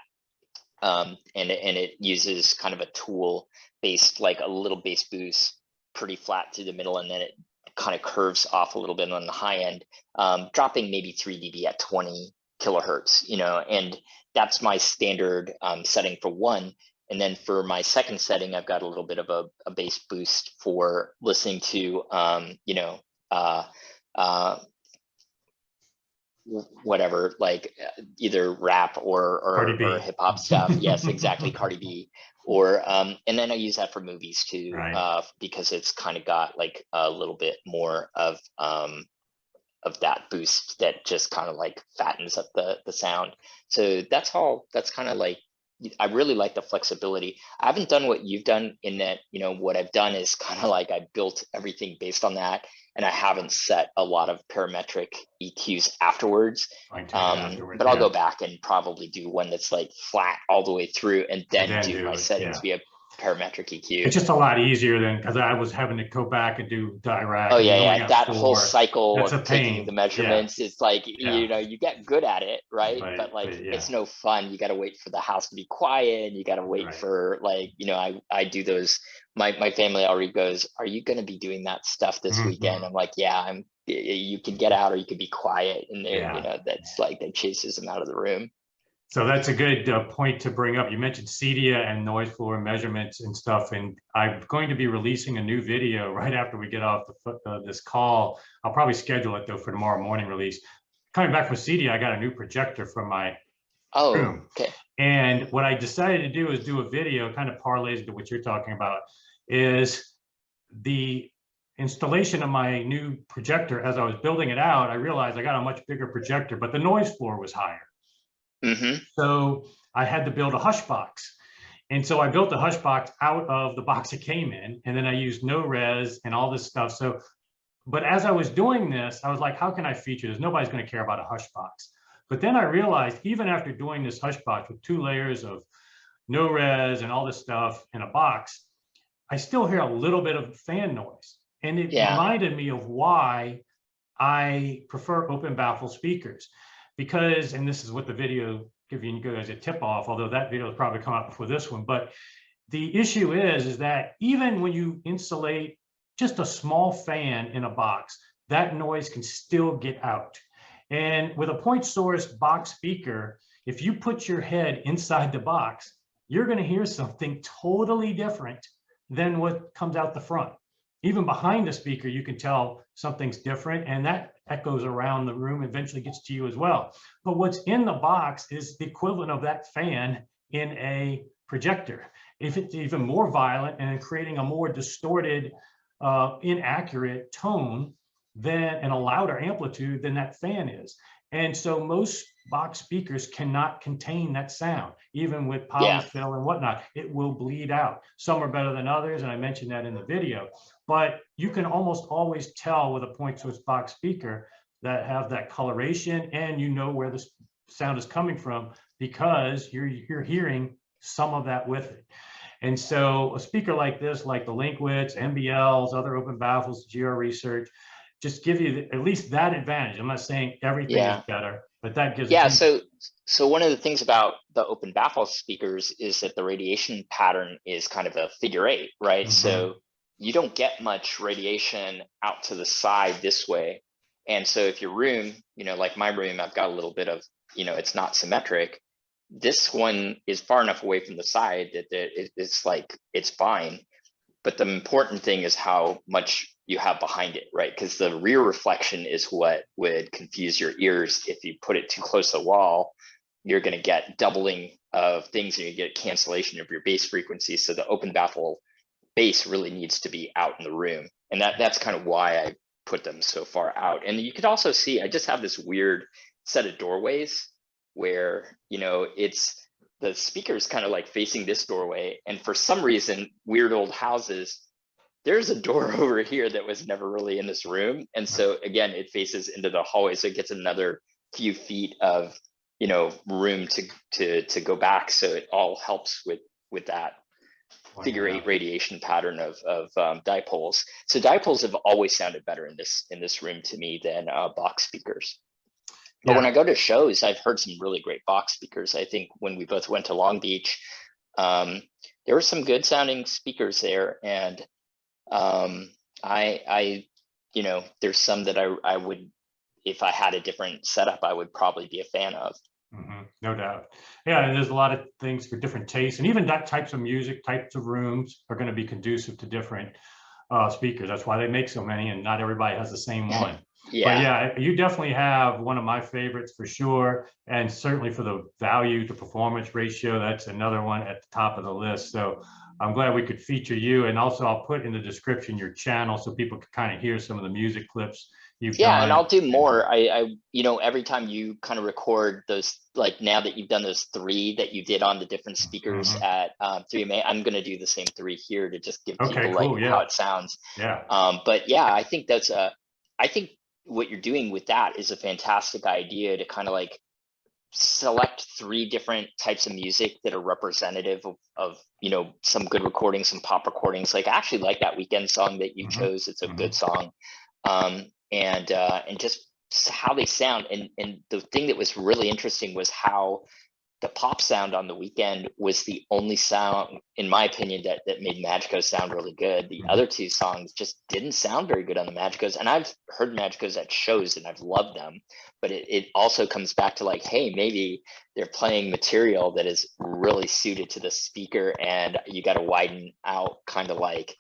and it uses kind of a tool based, like a little bass boost, pretty flat through the middle, and then it kind of curves off a little bit on the high end, dropping maybe 3 dB at 20 kilohertz, and that's my standard setting for one. And then for my second setting, I've got a little bit of a bass boost for listening to whatever, like either rap or hip hop stuff. Yes, exactly, Cardi B. Or and then I use that for movies too, Right. because it's kind of got like a little bit more of that boost that just kind of like fattens up the sound. So that's kind of like, I really like the flexibility. I haven't done what you've done in that, what I've done is kind of like I built everything based on that, and I haven't set a lot of parametric EQs afterwards. But I'll go back and probably do one that's like flat all the way through, and then do my settings via parametric EQ. It's just a lot easier than, because I was having to go back and do direct. Oh yeah, that whole cycle of taking the measurements, it's like, you get good at it, right? But like, it's no fun. You got to wait for the house to be quiet. You got to wait for like, I do those. My family already goes, "Are you going to be doing that stuff this weekend?" I'm like, "Yeah, you can get out or you can be quiet," and that's like, that chases them out of the room. So that's a good point to bring up. You mentioned CEDIA and noise floor measurements and stuff, and I'm going to be releasing a new video right after we get off this call. I'll probably schedule it though for tomorrow morning release. Coming back from CEDIA, I got a new projector from my room. Okay. And what I decided to do is do a video, kind of parlays into what you're talking about, is the installation of my new projector. As I was building it out, I realized I got a much bigger projector, but the noise floor was higher. So I had to build a hush box. And so I built the hush box out of the box it came in, and then I used no res and all this stuff. So, but as I was doing this, I was like, how can I feature this? Nobody's going to care about a hush box. But then I realized, even after doing this hush box with 2 layers of no res and all this stuff in a box, I still hear a little bit of fan noise. And it reminded me of why I prefer open baffle speakers. Because, and this is what the video giving you guys a tip off, although that video will probably come out before this one, but the issue is that even when you insulate just a small fan in a box, that noise can still get out. And with a point source box speaker, if you put your head inside the box, you're going to hear something totally different than what comes out the front. Even behind the speaker, you can tell something's different, and that echoes around the room, eventually gets to you as well. But what's in the box is the equivalent of that fan in a projector. If it's even more violent and creating a more distorted, inaccurate tone and a louder amplitude than that fan is. And so most box speakers cannot contain that sound, even with polyfill and whatnot. It will bleed out. Some are better than others, and I mentioned that in the video. But you can almost always tell with a point source box speaker that have that coloration, and you know where the sound is coming from because you're hearing some of that with it. And so a speaker like this, like the Linkwitz, MBLs, other open baffles, GR Research, just give you at least that advantage. I'm not saying everything is better, but that gives. So one of the things about the open baffle speakers is that the radiation pattern is kind of a figure 8, right? So you don't get much radiation out to the side this way. And so if your room, like my room, I've got a little bit of, it's not symmetric. This one is far enough away from the side that it's like, it's fine. But the important thing is how much you have behind it, right? Because the rear reflection is what would confuse your ears. If you put it too close to the wall, you're going to get doubling of things, and you get cancellation of your bass frequency. So the open baffle bass really needs to be out in the room. And that's kind of why I put them so far out. And you could also see, I just have this weird set of doorways where, it's the speaker's kind of like facing this doorway. And for some reason, weird old houses, there's a door over here that was never really in this room. And so again, it faces into the hallway. So it gets another few feet of, room to go back. So it all helps with that figure 8 radiation pattern of dipoles. So dipoles have always sounded better in this room to me than box speakers. But when I go to shows, I've heard some really great box speakers. I think when we both went to Long Beach, there were some good sounding speakers there. And there's some that I would, if I had a different setup, I would probably be a fan of. No doubt. Yeah, and there's a lot of things for different tastes, and even that types of music, types of rooms are going to be conducive to different speakers. That's why they make so many, and not everybody has the same one. Yeah. But yeah, you definitely have one of my favorites for sure. And certainly for the value to performance ratio, that's another one at the top of the list. So I'm glad we could feature you. And also I'll put in the description your channel so people can kind of hear some of the music clips you've Yeah, done. and I'll do more. You know, every time you kind of record those, like now that you've done those 3 that you did on the different speakers at 3MA, I'm going to do the same 3 here to just give people like how it sounds. Yeah. But yeah, I think that's I think what you're doing with that is a fantastic idea to kind of like select 3 different types of music that are representative of you know, some good recordings, some pop recordings. Like I actually like that Weekend song that you chose. It's a good song. And just how they sound. And the thing that was really interesting was how the pop sound on the Weekend was the only sound, in my opinion, that made Magicos sound really good. The other 2 songs just didn't sound very good on the Magicos. And I've heard Magicos at shows and I've loved them, but it also comes back to like, hey, maybe they're playing material that is really suited to the speaker, and you got to widen out kind of like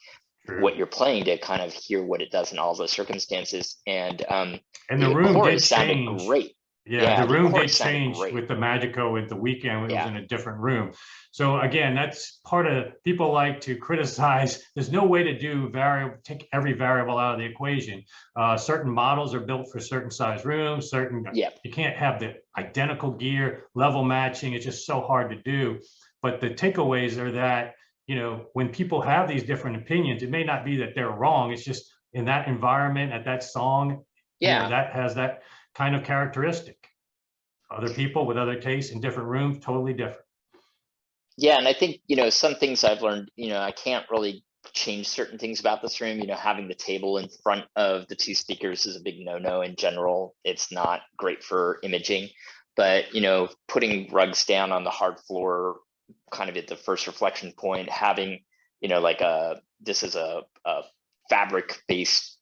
what you're playing to kind of hear what it does in all those circumstances. And the room did sounded change. great. Yeah, the room did change with the Magico with the Weekend. It was in a different room. So again, that's part of, people like to criticize. There's no way to do take every variable out of the equation. Certain models are built for certain size rooms, you can't have the identical gear, level matching. It's just so hard to do. But the takeaways are that, you know, when people have these different opinions, it may not be that they're wrong. It's just in that environment, at that song, you know, that has that kind of characteristic. Other people with other tastes in different rooms, totally different. Yeah, and I think, you know, some things I've learned, you know, I can't really change certain things about this room. You know, having the table in front of the 2 speakers is a big no-no in general. It's not great for imaging. But, you know, putting rugs down on the hard floor kind of at the first reflection point, having, you know, like this is a fabric-based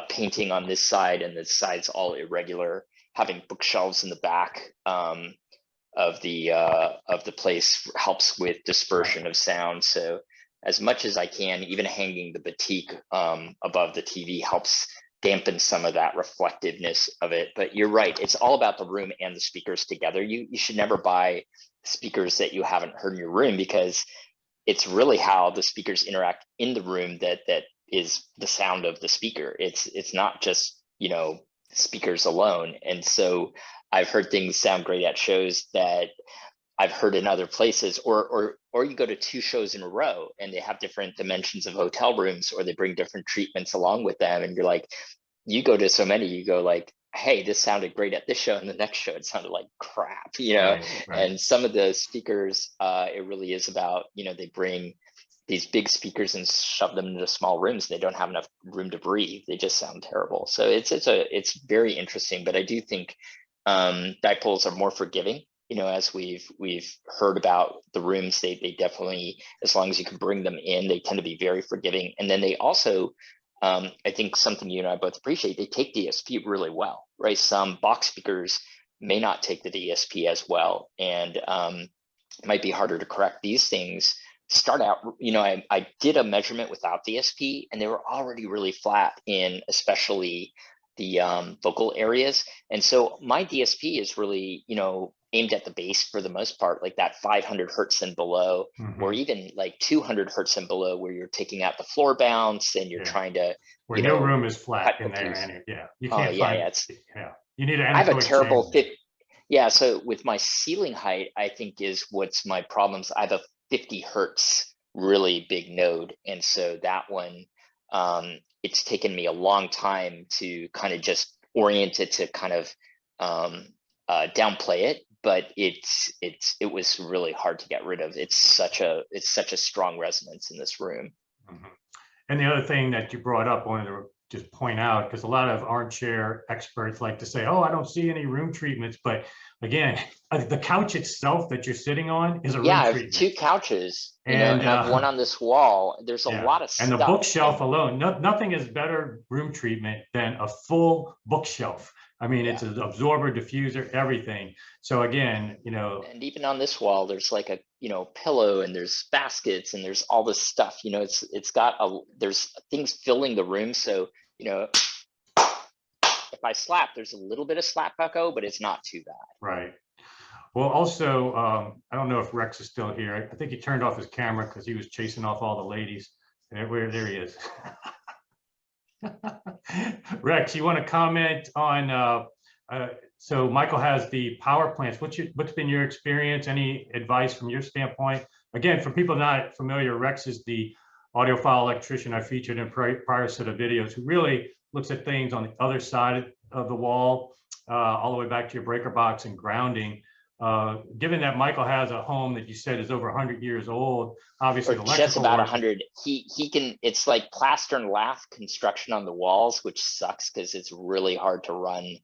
painting on this side, and the side's all irregular. Having bookshelves in the back of the place helps with dispersion of sound. So as much as I can, even hanging the batik above the TV helps dampen some of that reflectiveness of it. But you're right, it's all about the room and the speakers together. You should never buy speakers that you haven't heard in your room, because it's really how the speakers interact in the room that is the sound of the speaker. It's not just, you know, speakers alone. And so I've heard things sound great at shows that I've heard in other places, or you go to 2 shows in a row and they have different dimensions of hotel rooms, or they bring different treatments along with them, and you're like, you go to so many, you go like, hey, this sounded great at this show, and the next show it sounded like crap, you know. And some of the speakers, it really is about, you know, they bring these big speakers and shove them into small rooms. They don't have enough room to breathe. They just sound terrible. So it's very interesting. But I do think dipoles are more forgiving. You know, as we've heard about the rooms, they definitely, as long as you can bring them in, they tend to be very forgiving. And then they also, I think something you and I both appreciate, they take DSP really well, right? Some box speakers may not take the DSP as well, and it might be harder to correct. These things start out, you know, I did a measurement without DSP, and they were already really flat in especially the vocal areas. And so my DSP is really, you know, aimed at the bass for the most part, like that 500 hertz and below, or even like 200 hertz and below, where you're taking out the floor bounce and you're trying to, where no room is flat in there. And you can't you need an I have a terrible fit. Yeah, so with my ceiling height, I think is what's my problems. I have a 50 hertz really big node, and so that one, it's taken me a long time to kind of just orient it to kind of downplay it, but it was really hard to get rid of. It's such a strong resonance in this room. And the other thing that you brought up, I wanted to just point out, because a lot of armchair experts like to say, oh, I don't see any room treatments, but again, the couch itself that you're sitting on is a room treatment. I have 2 couches, and I have one on this wall. There's a lot of stuff. And the bookshelf alone, nothing is better room treatment than a full bookshelf. I mean, it's an absorber, diffuser, everything. So again, you know, and even on this wall, there's like a, you know, pillow, and there's baskets, and there's all this stuff, you know, it's got there's things filling the room. So, you know, if I slap, there's a little bit of slap echo, but it's not too bad. right. Well, also, I don't know if Rex is still here. I think he turned off his camera because he was chasing off all the ladies. There he is. Rex, you want to comment on, so Michael has the power plants. What's been your experience? Any advice from your standpoint? Again, for people not familiar, Rex is the audiophile electrician I featured in prior set of videos, who really looks at things on the other side of the wall, all the way back to your breaker box and grounding. Given that Michael has a home that you said is over 100 years old, obviously the just about 100. He can, it's like plaster and lath construction on the walls, which sucks because it's really hard to run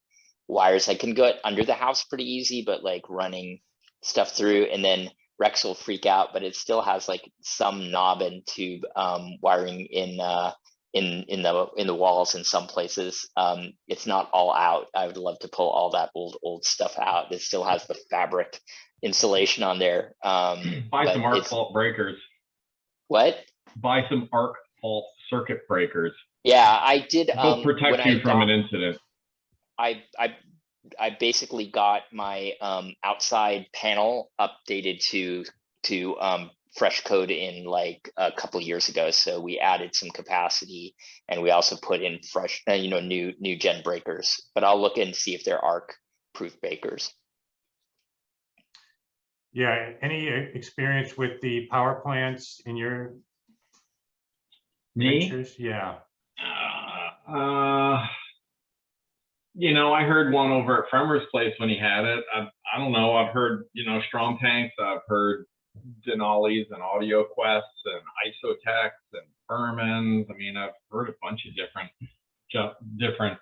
wires. I can go under the house pretty easy, but like running stuff through, and then Rex will freak out, but it still has like some knob and tube wiring in the walls in some places. It's not all out. I would love to pull all that old stuff out. It still has the fabric insulation on there. Buy some arc fault breakers. What? Buy some arc fault circuit breakers. Yeah, I did. They'll protect you from an incident. I basically got my outside panel updated to fresh code in like a couple of years ago. So we added some capacity, and we also put in fresh, you know, new gen breakers. But I'll look and see if they're arc proof breakers. Yeah. Any experience with the power plants in your ventures? Yeah. You know, I heard one over at Fremer's place when he had it. I don't know. I've heard, you know, Strom Tanks. I've heard Denali's and Audio Quests and Isotechs and Furmans. I mean, I've heard a bunch of different,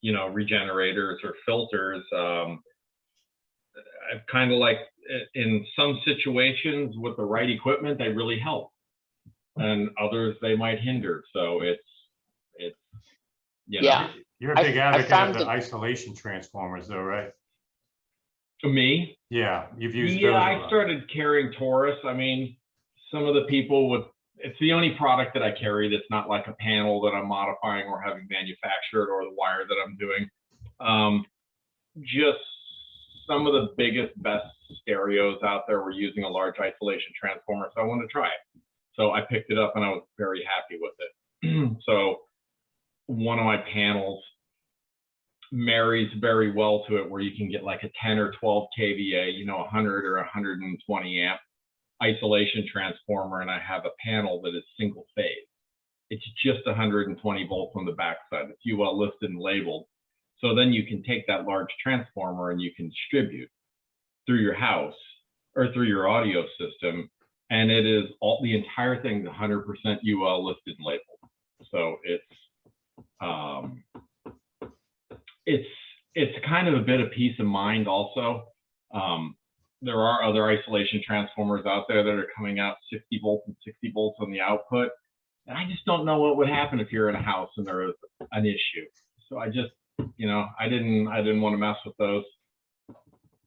you know, regenerators or filters. I've kind of like, in some situations with the right equipment, they really help, and others they might hinder. So it's you know. Yeah. You're a big advocate of the isolation transformers, though, right? To me, yeah, you've used those. Yeah, I started carrying Taurus. I mean, some of the people with, it's the only product that I carry that's not like a panel that I'm modifying or having manufactured, or the wire that I'm doing. Just some of the biggest, best stereos out there were using a large isolation transformer, so I wanted to try it. So I picked it up and I was very happy with it. So one of my panels marries very well to it, where you can get like a 10 or 12 kVA, you know, 100 or 120 amp isolation transformer, and I have a panel that is single phase. It's just 120 volts on the backside. It's UL listed and labeled. So then you can take that large transformer and you can distribute through your house or through your audio system, and it is all, the entire thing is 100% UL listed and labeled. So it's kind of a bit of peace of mind also. There are other isolation transformers out there that are coming out 60 volts and 60 volts on the output, and I just don't know what would happen if you're in a house and there is an issue. So I just, you know, I didn't want to mess with those.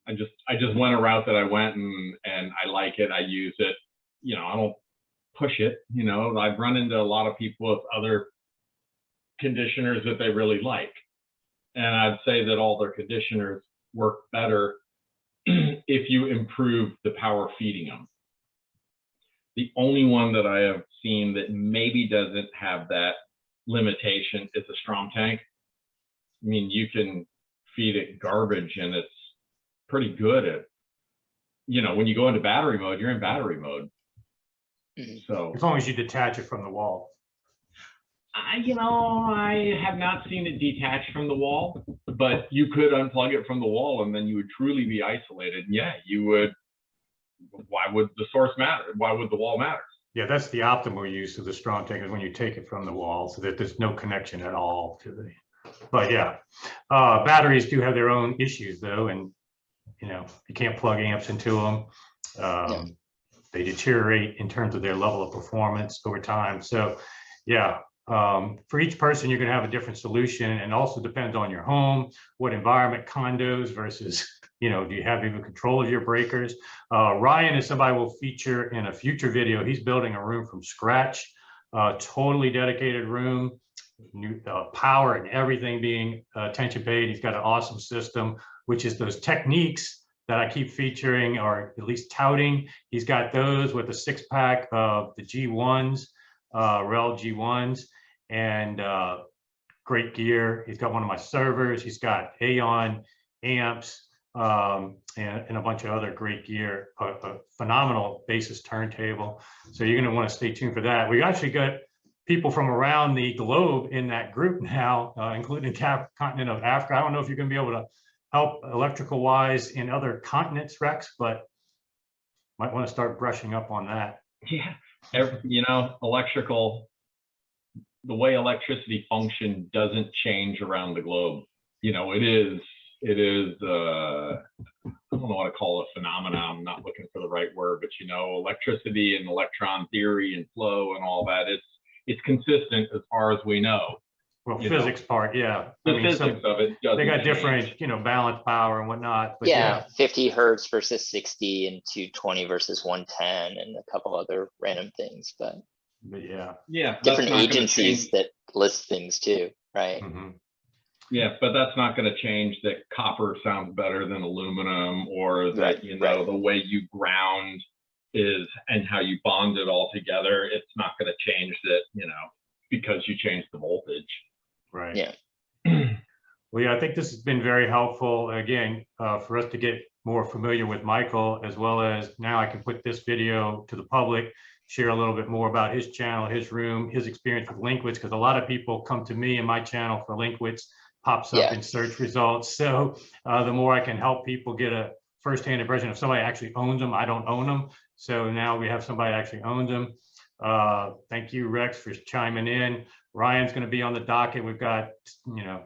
I just went a route that I went, and I like it. I use it. You know, I don't push it. You know, I've run into a lot of people with other conditioners that they really like, and I'd say that all their conditioners work better if you improve the power feeding them. The only one that I have seen that maybe doesn't have that limitation is a Strom Tank. I mean, you can feed it garbage and it's pretty good at, you know, when you go into battery mode, you're in battery mode. So as long as you detach it from the wall. You know, I have not seen it detached from the wall, but you could unplug it from the wall and then you would truly be isolated. And yeah, you would. Why would the source matter? Why would the wall matter? Yeah, that's the optimal use of the Strom Tank, is when you take it from the wall, so that there's no connection at all to the. But yeah, batteries do have their own issues though, and you know, you can't plug amps into them. They deteriorate in terms of their level of performance over time. So yeah, For each person, you're going to have a different solution, and also depends on your home, what environment, condos versus, you know, do you have even control of your breakers? Ryan is somebody we'll feature in a future video. He's building a room from scratch, totally dedicated room, new power and everything being attention paid. He's got an awesome system, which is those techniques that I keep featuring, or at least touting. He's got those with a 6-pack of the G1s, REL G1s, and great gear. He's got one of my servers. He's got Aeon amps, and a bunch of other great gear, a phenomenal basis turntable. So you're going to want to stay tuned for that. We actually got people from around the globe in that group now, including the continent of Africa. I don't know if you're going to be able to help electrical wise in other continents, Rex, but might want to start brushing up on that. Yeah, you know, electrical, the way electricity function doesn't change around the globe. You know, it is I don't know what to call it, phenomenon. I'm not looking for the right word, but you know, electricity and electron theory and flow and all that, it's consistent as far as we know. Well, physics part, yeah. The physics of it doesn't they got change. different, you know, balance power and whatnot. But yeah, 50 hertz versus 60 and 220 versus 110 and a couple other random things, but yeah, different agencies that list things too, right? Mm-hmm. Yeah, but that's not going to change that copper sounds better than aluminum, or that, you know, the way you ground is and how you bond it all together. It's not going to change that, you know, because you change the voltage. Right. Yeah. Well, yeah, I think this has been very helpful, again, for us to get more familiar with Michael, as well as now I can put this video to the public, share a little bit more about his channel, his room, his experience with Linkwitz, because a lot of people come to me and my channel for Linkwitz, pops up in search results. So the more I can help people get a firsthand impression of somebody actually owns them. I don't own them. So now we have somebody actually owns them. Thank you, Rex, for chiming in. Ryan's going to be on the docket. We've got, you know,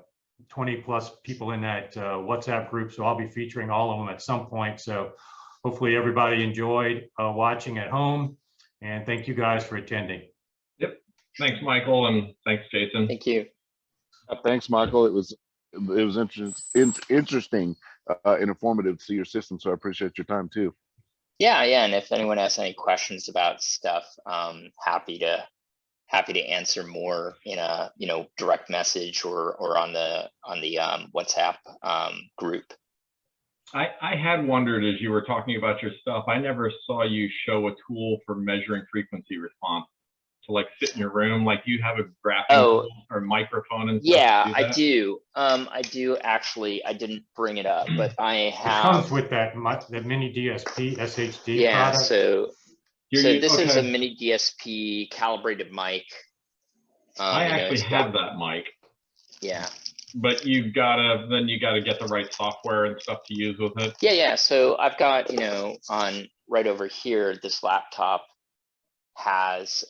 20 plus people in that WhatsApp group. So I'll be featuring all of them at some point. So hopefully everybody enjoyed watching at home. And thank you guys for attending. Yep. Thanks, Michael. And thanks, Jason. Thank you. Thanks, Michael. It was interesting and informative to see your system. So I appreciate your time too. Yeah. And if anyone has any questions about stuff, happy to answer more in a, you know, direct message or on the WhatsApp group. I had wondered, as you were talking about your stuff, I never saw you show a tool for measuring frequency response. To like sit in your room, like you have a graphing tool or microphone and stuff. Yeah, I do. I do actually. I didn't bring it up, but I have. It comes with that the MiniDSP SHD. Yeah, product. So this is a MiniDSP calibrated mic. I actually have that mic. Yeah. But you gotta get the right software and stuff to use with it. Yeah. So I've got, you know, on right over here, this laptop has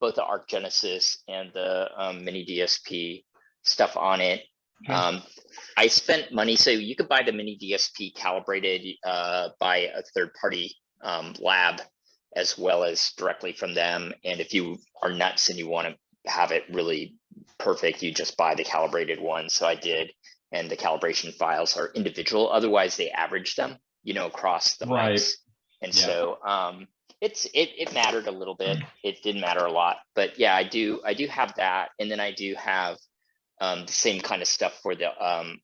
both the Arc Genesis and the MiniDSP stuff on it. Okay. I spent money, so you could buy the MiniDSP calibrated by a third-party lab, as well as directly from them. And if you are nuts and you want to have it really perfect, you just buy the calibrated one. So I did, and the calibration files are individual. Otherwise, they average them, you know, across the mics. And so it mattered a little bit. It didn't matter a lot, but yeah, I do have that, and then I do have the same kind of stuff for the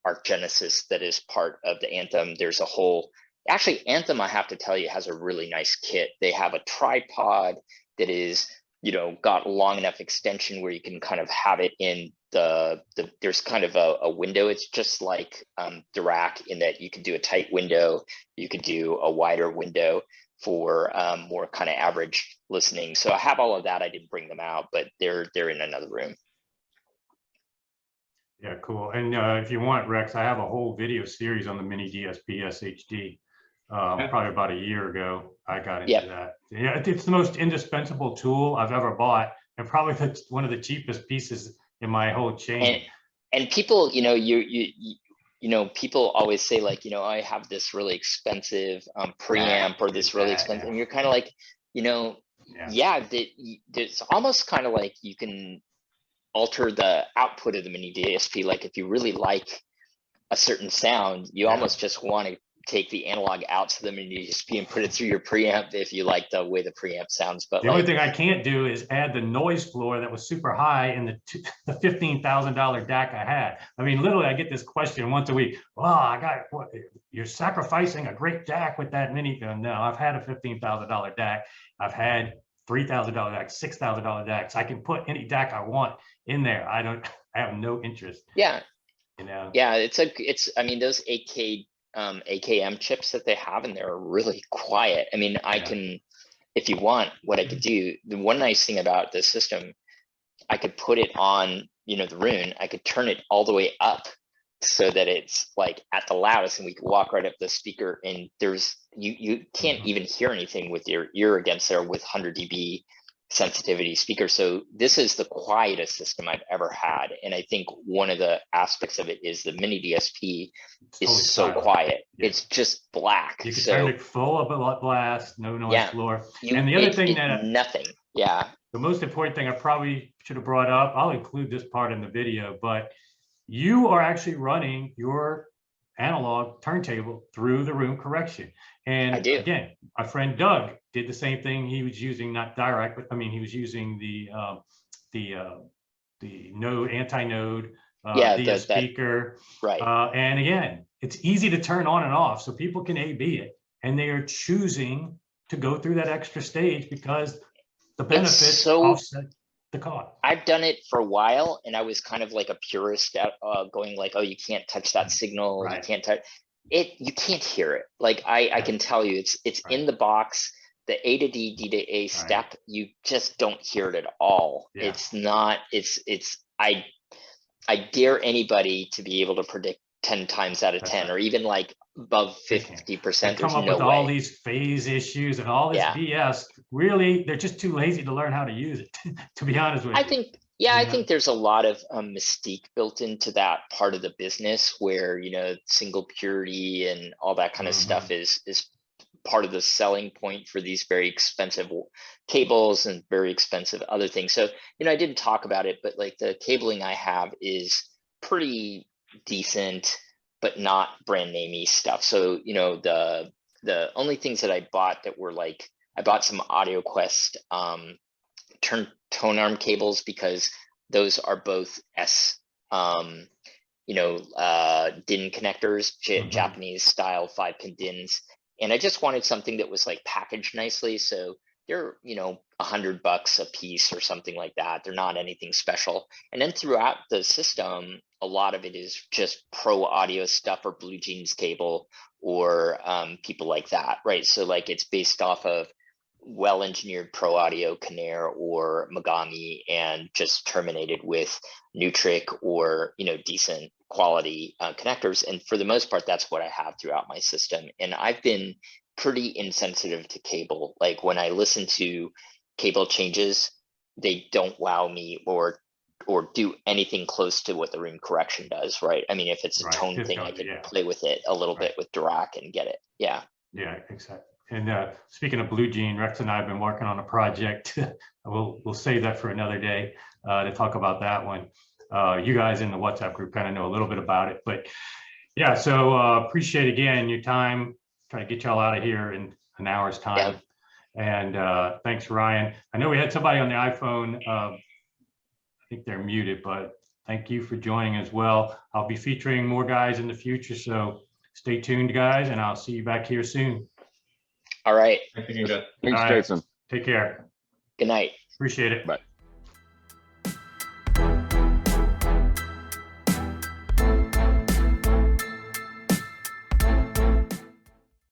Arc Genesis that is part of the Anthem. There's a whole, actually Anthem, I have to tell you, has a really nice kit. They have a tripod that is, you know, got long enough extension where you can kind of have it in there's kind of a window. It's just like the rack in that you could do a tight window, you could do a wider window for more kind of average listening. So I have all of that. I didn't bring them out, but they're in another room. Yeah, cool. And if you want, Rex, I have a whole video series on the MiniDSP SHD. Probably about a year ago, I got into that. Yeah, it's the most indispensable tool I've ever bought, and probably one of the cheapest pieces in my whole chain. And people, you know, you know, people always say like, you know, I have this really expensive preamp or this really expensive, and you're kind of like, you know, it's almost kind of like you can alter the output of the mini DSP. Like if you really like a certain sound, you almost just want to take the analog out to the mini DSP and put it through your preamp if you like the way the preamp sounds. But the only thing I can't do is add the noise floor that was super high in the $15,000 DAC I had. I mean, literally, I get this question once a week. Well, I got what? You're sacrificing a great DAC with that mini. No, I've had a $15,000 DAC. I've had $3,000 DACs, $6,000 DACs. I can put any DAC I want in there. I have no interest. Yeah. You know. Yeah, I mean, those 8K AKM chips that they have in there are really quiet. I mean, I can, if you want, what I could do, the one nice thing about this system, I could put it on, you know, the Roon, I could turn it all the way up so that it's like at the loudest and we could walk right up the speaker and there's, you can't even hear anything with your ear against there with 100 dB sensitivity speaker. So this is the quietest system I've ever had. And I think one of the aspects of it is the mini DSP is so quiet. It's just black. You can turn it full of blast, no noise floor. And the other thing that nothing. The most important thing I probably should have brought up, I'll include this part in the video, but you are actually running your analog turntable through the room correction. And I do. Again, my friend Doug did the same thing. He was using not direct, but I mean, he was using the node, anti-node, the speaker. Right. And again, it's easy to turn on and off, so people can A/B it, and they are choosing to go through that extra stage because the benefits offset the cost. I've done it for a while, and I was kind of like a purist at going like, oh, you can't touch that signal, you can't touch it, you can't hear it. Like I can tell you, it's in the box. The A to D, D to A step, you just don't hear it at all. It's not. I dare anybody to be able to predict 10 times out of 10, or even like above 50%. Come up with all these phase issues and all this BS. Really, they're just too lazy to learn how to use it. To be honest with you. I think there's a lot of mystique built into that part of the business where, you know, single purity and all that kind of stuff is part of the selling point for these very expensive cables and very expensive other things. So, you know, I didn't talk about it, but like the cabling I have is pretty decent, but not brand namey stuff. So, you know, the only things that I bought that were like, I bought some AudioQuest tone arm cables because those are both DIN connectors, Japanese style 5-pin DINs. And I just wanted something that was like packaged nicely. So they're, you know, $100 a piece or something like that. They're not anything special. And then throughout the system, a lot of it is just pro audio stuff or Blue Jeans cable or people like that, right? So like it's based off of well-engineered pro audio Kinnear or Megami and just terminated with Nutric or, you know, decent quality connectors. And for the most part, that's what I have throughout my system. And I've been pretty insensitive to cable. Like when I listen to cable changes, they don't wow me or do anything close to what the room correction does, right? I mean, if it's a tone thing, I can play with it a little bit with Dirac and get it. Yeah, exactly. And speaking of Blue Jean, Rex and I have been working on a project. We'll save that for another day to talk about that one. You guys in the WhatsApp group kind of know a little bit about it, but yeah, so appreciate again your time. Try to get y'all out of here in an hour's time. And thanks, Ryan. I know we had somebody on the iPhone. I think they're muted, but thank you for joining as well. I'll be featuring more guys in the future, so stay tuned, guys, and I'll see you back here soon. All right. Thanks, Jason. Take care. Good night. Appreciate it. Bye.